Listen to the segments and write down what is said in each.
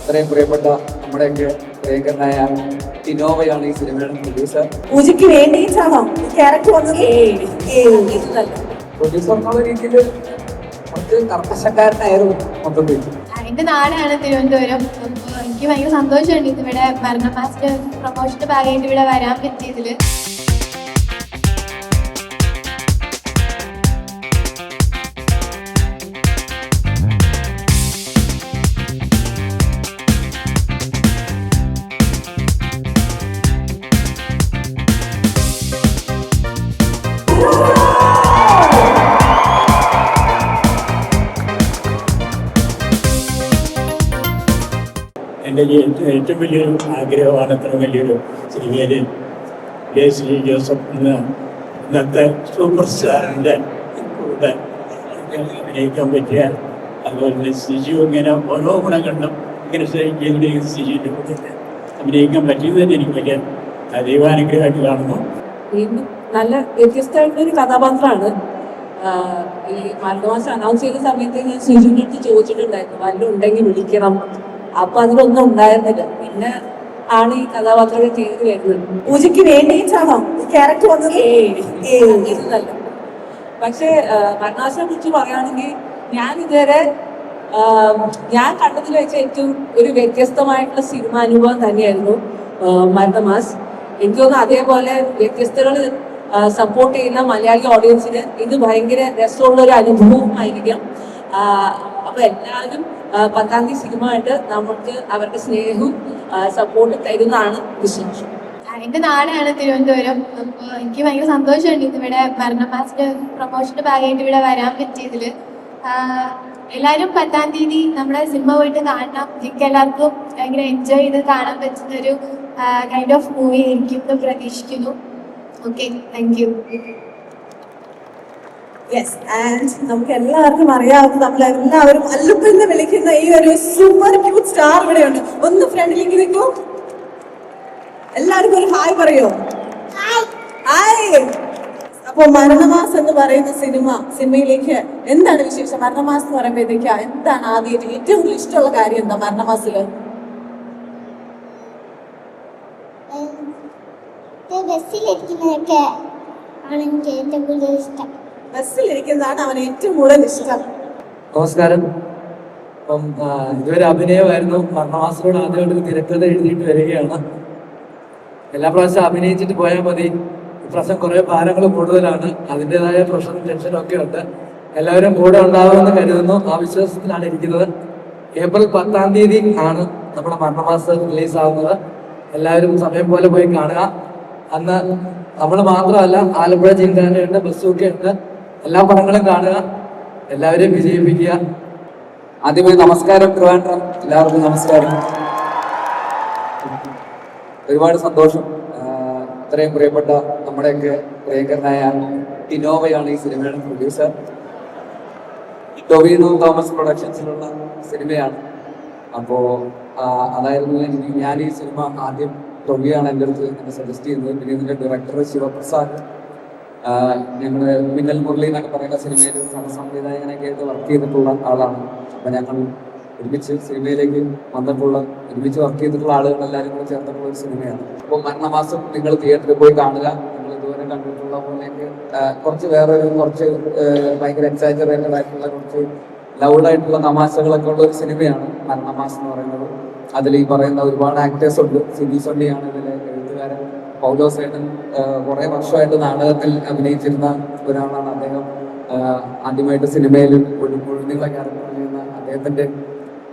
ഇത്രയും പ്രിയപ്പെട്ട നമ്മുടെയൊക്കെ പ്രിയങ്കരനായ ടിനോവയാണ് ഈ സിനിമയുടെ പ്രൊഡ്യൂസർ. പൂജയ്ക്ക് വേണ്ടിയിട്ടാണോ ക്യാരക്ടർ വന്നത്? പ്രൊഡ്യൂസർ എന്നുള്ള രീതിയിൽ കുറച്ച് കർക്കശക്കാരനായിരുന്നു മൊത്തത്തിൽ. എന്റെ നാടാണ് തിരുവനന്തപുരം. അപ്പോൾ എനിക്ക് ഭയങ്കര സന്തോഷമുണ്ട് ഇതിവിടെ മരണ മാസ്റ്റർ പ്രൊമോഷന്റെ ഭാഗമായിട്ട് ഇവിടെ വരാൻ പറ്റിയതില്. എൻ്റെ ഏറ്റവും വലിയൊരു ആഗ്രഹമാണ് അത്ര വലിയൊരു സിനിമയിൽ ശ്രീ ജോസഫ് എന്ന ഇന്നത്തെ സൂപ്പർ സ്റ്റാറിൻ്റെ കൂടെ അഭിനയിക്കാൻ പറ്റിയ, അതുപോലെ തന്നെ സിജു ഇങ്ങനെ ഓരോ ഗുണങ്ങളിലും ഇങ്ങനെ ചെയ്തുകൊണ്ടിരിക്കുന്ന സിജുവിൻ്റെ കൂടെ അഭിനയിക്കാൻ പറ്റിയത് തന്നെ എനിക്ക് വലിയ ദൈവാനുഗ്രഹമായിട്ട് കാണുന്നു. നല്ല വ്യത്യസ്തമായിട്ടൊരു കഥാപാത്രമാണ്. ഈ മരണമാസം അനൗൺസ് ചെയ്ത സമയത്ത് ഞാൻ സിജുവിൻ്റെ അടുത്ത് ചോദിച്ചിട്ടുണ്ടായിരുന്നു വല്ലതും ഉണ്ടെങ്കിൽ വിളിക്കണം. അപ്പൊ അതിലൊന്നും ഉണ്ടായിരുന്നില്ല. പിന്നെ ആണ് ഈ കഥാപാത്രങ്ങൾ ചെയ്ത് വരുന്നത്. പൂജയ്ക്ക് വേണ്ടിയിട്ടാണോ ക്യാരക്ടർ വന്നത്? ഇതല്ല. പക്ഷെ മരണാശനെ കുറിച്ച് പറയുകയാണെങ്കിൽ ഞാൻ ഇതുവരെ ഞാൻ കണ്ടതിൽ വെച്ച ഏറ്റവും ഒരു വ്യത്യസ്തമായിട്ടുള്ള സിനിമ അനുഭവം തന്നെയായിരുന്നു മരണമാസ്. എനിക്ക് തോന്നുന്നു അതേപോലെ വ്യത്യസ്തകൾ സപ്പോർട്ട് ചെയ്യുന്ന മലയാളി ഓഡിയൻസിന് ഇത് ഭയങ്കര രസമുള്ള ഒരു അനുഭവമായിരിക്കും. അപ്പൊ എല്ലാവരും 10-ാം തീയതി സിനിമ ആയിട്ട് നമുക്ക് അവരുടെ സ്നേഹവും സപ്പോർട്ടും തരുന്നതാണ് വിശ്വാസം. എന്റെ നാടാണ് തിരുവനന്തപുരം. അപ്പോൾ എനിക്ക് ഭയങ്കര സന്തോഷമുണ്ട് ഇതിവിടെ മരണ മാസ്റ്റർ പ്രൊമോഷന്റെ ഭാഗമായിട്ട് ഇവിടെ വരാൻ പറ്റിയതില്. എല്ലാവരും 10-ാം തീയതി നമ്മുടെ സിനിമ പോയിട്ട് കാണണം. എനിക്ക് എല്ലാവർക്കും ഭയങ്കര എൻജോയ് ചെയ്ത് കാണാൻ പറ്റുന്ന ഒരു കൈൻഡ് ഓഫ് മൂവി ആയിരിക്കും എന്ന് പ്രതീക്ഷിക്കുന്നു. Okay, thank you. Yes, and നമുക്ക് എല്ലാവർക്കും അറിയാവുന്ന നമ്മളെല്ലാവരും അല്ലുപ്പെന്ന് വിളിക്കുന്ന ഈ ഒരു സൂപ്പർ ക്യൂട്ട് സ്റ്റാർ ഇവിടെയുണ്ട്. ഒന്ന് ഫ്രണ്ടിലേക്ക് നിൽക്കൂ. എല്ലാവർക്കും ഒരു ഹായ് പറയോ? ഹായ്. അപ്പൊ മരണമാസ് എന്ന് പറയുന്ന സിനിമയിലേക്ക് എന്താണ് വിശേഷം? മരണമാസ് എന്ന് പറയുമ്പോഴത്തേക്ക് എന്താണ് ആദ്യമായിട്ട് ഏറ്റവും കൂടുതൽ ഇഷ്ടമുള്ള കാര്യം എന്താ മരണമാസില്? ബസ്സിലിരിക്കുന്നതൊക്കെ ആണ് എനിക്ക് ഏറ്റവും കൂടുതൽ ഇഷ്ടം. ബസ്സിലിരിക്കുന്നതാണ് അവന് ഏറ്റവും കൂടുതൽ ഇഷ്ടം. നമസ്കാരം. അപ്പം ഇതുവരെ അഭിനയമായിരുന്നു. മരണമാസത്തോട് ആദ്യമായിട്ട് തിരക്കഥ എഴുതിയിട്ട് വരികയാണ്. എല്ലാ പ്രാവശ്യം അഭിനയിച്ചിട്ട് പോയാൽ മതി. ഇപ്രാവശ്യം കുറേ ഭാരങ്ങൾ കൂടുതലാണ്. അതിൻ്റെതായ പ്രഷറും ടെൻഷനും ഒക്കെ ഉണ്ട്. എല്ലാവരും കൂടെ ഉണ്ടാവുമെന്ന് കരുതുന്നു. ആ വിശ്വാസത്തിലാണ് ഇരിക്കുന്നത്. ഏപ്രിൽ 10-ാം തീയതി ആണ് നമ്മുടെ മരണമാസം റിലീസാവുന്നത്. എല്ലാവരും സമയം പോലെ പോയി കാണുക. അന്ന് നമ്മൾ മാത്രമല്ല, ആലപ്പുഴ ചിന്താനയുണ്ട്, ബസ്സൊക്കെ ഉണ്ട്. എല്ലാ പടങ്ങളും കാണുക. എല്ലാവരെയും വിജയിപ്പിക്കുക. ആദ്യമായി നമസ്കാരം ട്രിവാൻഡ്രം. എല്ലാവർക്കും നമസ്കാരം. ഒരുപാട് സന്തോഷം. ഇത്രയും പ്രിയപ്പെട്ട നമ്മുടെയൊക്കെ പ്രിയങ്കരനായ ടിനോവയാണ് ഈ സിനിമയുടെ പ്രൊഡ്യൂസർ. ടൊവിനോ തോമസ് പ്രൊഡക്ഷൻസിലുള്ള സിനിമയാണ്. അപ്പോൾ അതായിരുന്നു ഞാൻ ഈ സിനിമ ആദ്യം ടൊവിയാണ് എൻ്റെ അടുത്ത് എന്നെ സജസ്റ്റ് ചെയ്യുന്നത്. പിന്നെ ഇതിൻ്റെ ഡയറക്ടർ ശിവപ്രസാദ്, ഞങ്ങൾ മിന്നൽ മുരളി എന്നൊക്കെ പറയുന്ന സിനിമയിൽ സംവിധായകനൊക്കെ ആയിട്ട് വർക്ക് ചെയ്തിട്ടുള്ള ആളാണ്. അപ്പം ഞങ്ങൾ ഒരുമിച്ച് സിനിമയിലേക്ക് വന്നിട്ടുള്ള, ഒരുമിച്ച് വർക്ക് ചെയ്തിട്ടുള്ള ആളുകളെല്ലാവരും കൂടെ ചേർന്നിട്ടുള്ള ഒരു സിനിമയാണ്. അപ്പോൾ മരണമാസം നിങ്ങൾ തിയേറ്ററിൽ പോയി കാണുക. നിങ്ങൾ ഇതുവരെ കണ്ടിട്ടുള്ള പോലെയൊക്കെ കുറച്ച് ഭയങ്കര എക്സാജറേറ്റഡ് ആയിട്ടുള്ള കുറച്ച് ലൗഡായിട്ടുള്ള തമാശകളൊക്കെ ഉള്ള ഒരു സിനിമയാണ് മരണമാസം എന്ന് പറയുന്നത്. അതിൽ ഈ പറയുന്ന ഒരുപാട് ആക്ടേഴ്സ് ഉണ്ട്. സിബി സണ്ണിയാണ് ഇതിലെ എഴുത്തുകാരൻ. പൗലോസേട്ടൻ കുറേ വർഷമായിട്ട് നാടകത്തിൽ അഭിനയിച്ചിരുന്ന ഒരാളാണ്. അദ്ദേഹം ആദ്യമായിട്ട് സിനിമയിൽ മുഴുനീള ക്യാരക്ടർ ചെയ്യുന്ന അദ്ദേഹത്തിൻ്റെ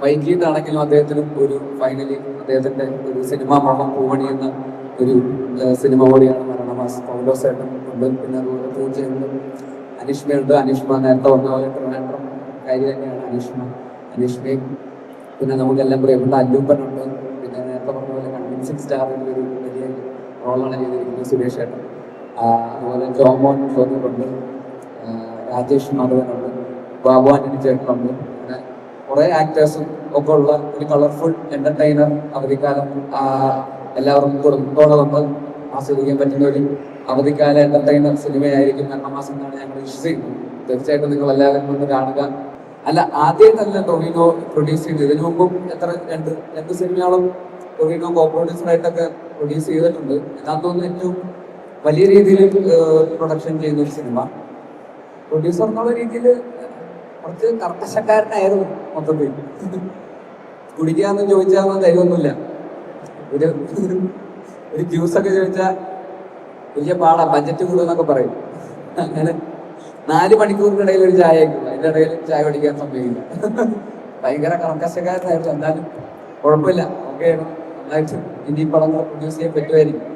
വൈകിട്ടാണെങ്കിലും അദ്ദേഹത്തിനും ഒരു ഫൈനലി അദ്ദേഹത്തിൻ്റെ ഒരു സിനിമാ മോഹം പൂവണിയുന്ന ഒരു സിനിമ കൂടിയാണ് മരണമാസം. പൗലോസേട്ടൻ ഉണ്ട്, പിന്നെ അതുപോലെ പൂജയുണ്ട്, അനിഷ്മയുണ്ട്. അനിഷ്മ നേരത്തെ പറഞ്ഞ പോലെ ട്രിവാൻഡ്രം കാര്യം തന്നെയാണ് അനിഷ്മയും. പിന്നെ നമുക്കെല്ലാം പ്രിയപ്പെട്ട അല്ലൂപ്പനുണ്ട്. പിന്നെ നേരത്തെ പറഞ്ഞ പോലെ കൺവിൻസിങ് സ്റ്റാറിൻ്റെ ഒരു വലിയ റോളാണ് ചെയ്തിരിക്കുന്നത് സുരേഷ് ഏട്ടൻ. അതുപോലെ ജോമോൻ ഷോറുണ്ട്, രാജേഷ് മാധവനുണ്ട്, ബാബു ആന്റണി ചേട്ടനുണ്ട്. പിന്നെ കുറേ ആക്ടേഴ്സും ഒക്കെ ഉള്ള ഒരു കളർഫുൾ എന്റർടൈനർ അവധിക്കാലം എല്ലാവർക്കും കുടുംബത്തോടെ വന്ന് ആസ്വദിക്കാൻ പറ്റുന്ന ഒരു അവധിക്കാല എന്റർടൈനർ സിനിമയായിരിക്കും മരണമാസം എന്നാണ് ഞങ്ങൾ വിശ്വസിക്കുന്നത്. തീർച്ചയായിട്ടും നിങ്ങൾ എല്ലാവരും ഒന്ന് കാണുക. അല്ല ആദ്യമായിട്ടല്ല ടൊവിനോ പ്രൊഡ്യൂസ് ചെയ്തത്. ഇതിനു മുമ്പും രണ്ട് സിനിമകളും ടൊവിനോ കോ പ്രൊഡ്യൂസറായിട്ടൊക്കെ പ്രൊഡ്യൂസ് ചെയ്തിട്ടുണ്ട്. ഇതിനകത്ത് തോന്നുന്നു ഏറ്റവും വലിയ രീതിയിൽ പ്രൊഡക്ഷൻ ചെയ്യുന്ന ഒരു സിനിമ. പ്രൊഡ്യൂസർ എന്നുള്ള രീതിയിൽ കുറച്ച് കർക്കശക്കാരനായിരുന്നു മൊത്തത്തിൽ. കുടിക്കാന്ന് ചോദിച്ചാൽ ധൈര്യമൊന്നുമില്ല. ഒരു ജ്യൂസൊക്കെ ചോദിച്ചാൽ വലിയ പാടാ, ബഡ്ജറ്റ് കൂടുമെന്നൊക്കെ പറയും. അങ്ങനെ 4 മണിക്കൂറിനിടയിൽ ഒരു ചായ ആയിക്കില്ല, അതിൻ്റെ ഇടയിൽ ചായ കുടിക്കാൻ സമ്മതിക്കില്ല. ഭയങ്കര കർക്കശക്കാരനായിരുന്നു. എന്നാലും കുഴപ്പമില്ല, ഓക്കെ ആണ്. നന്നായിട്ട് ഇനി പടങ്ങൾ പ്രൊഡ്യൂസ് ചെയ്യാൻ പറ്റുമായിരിക്കും.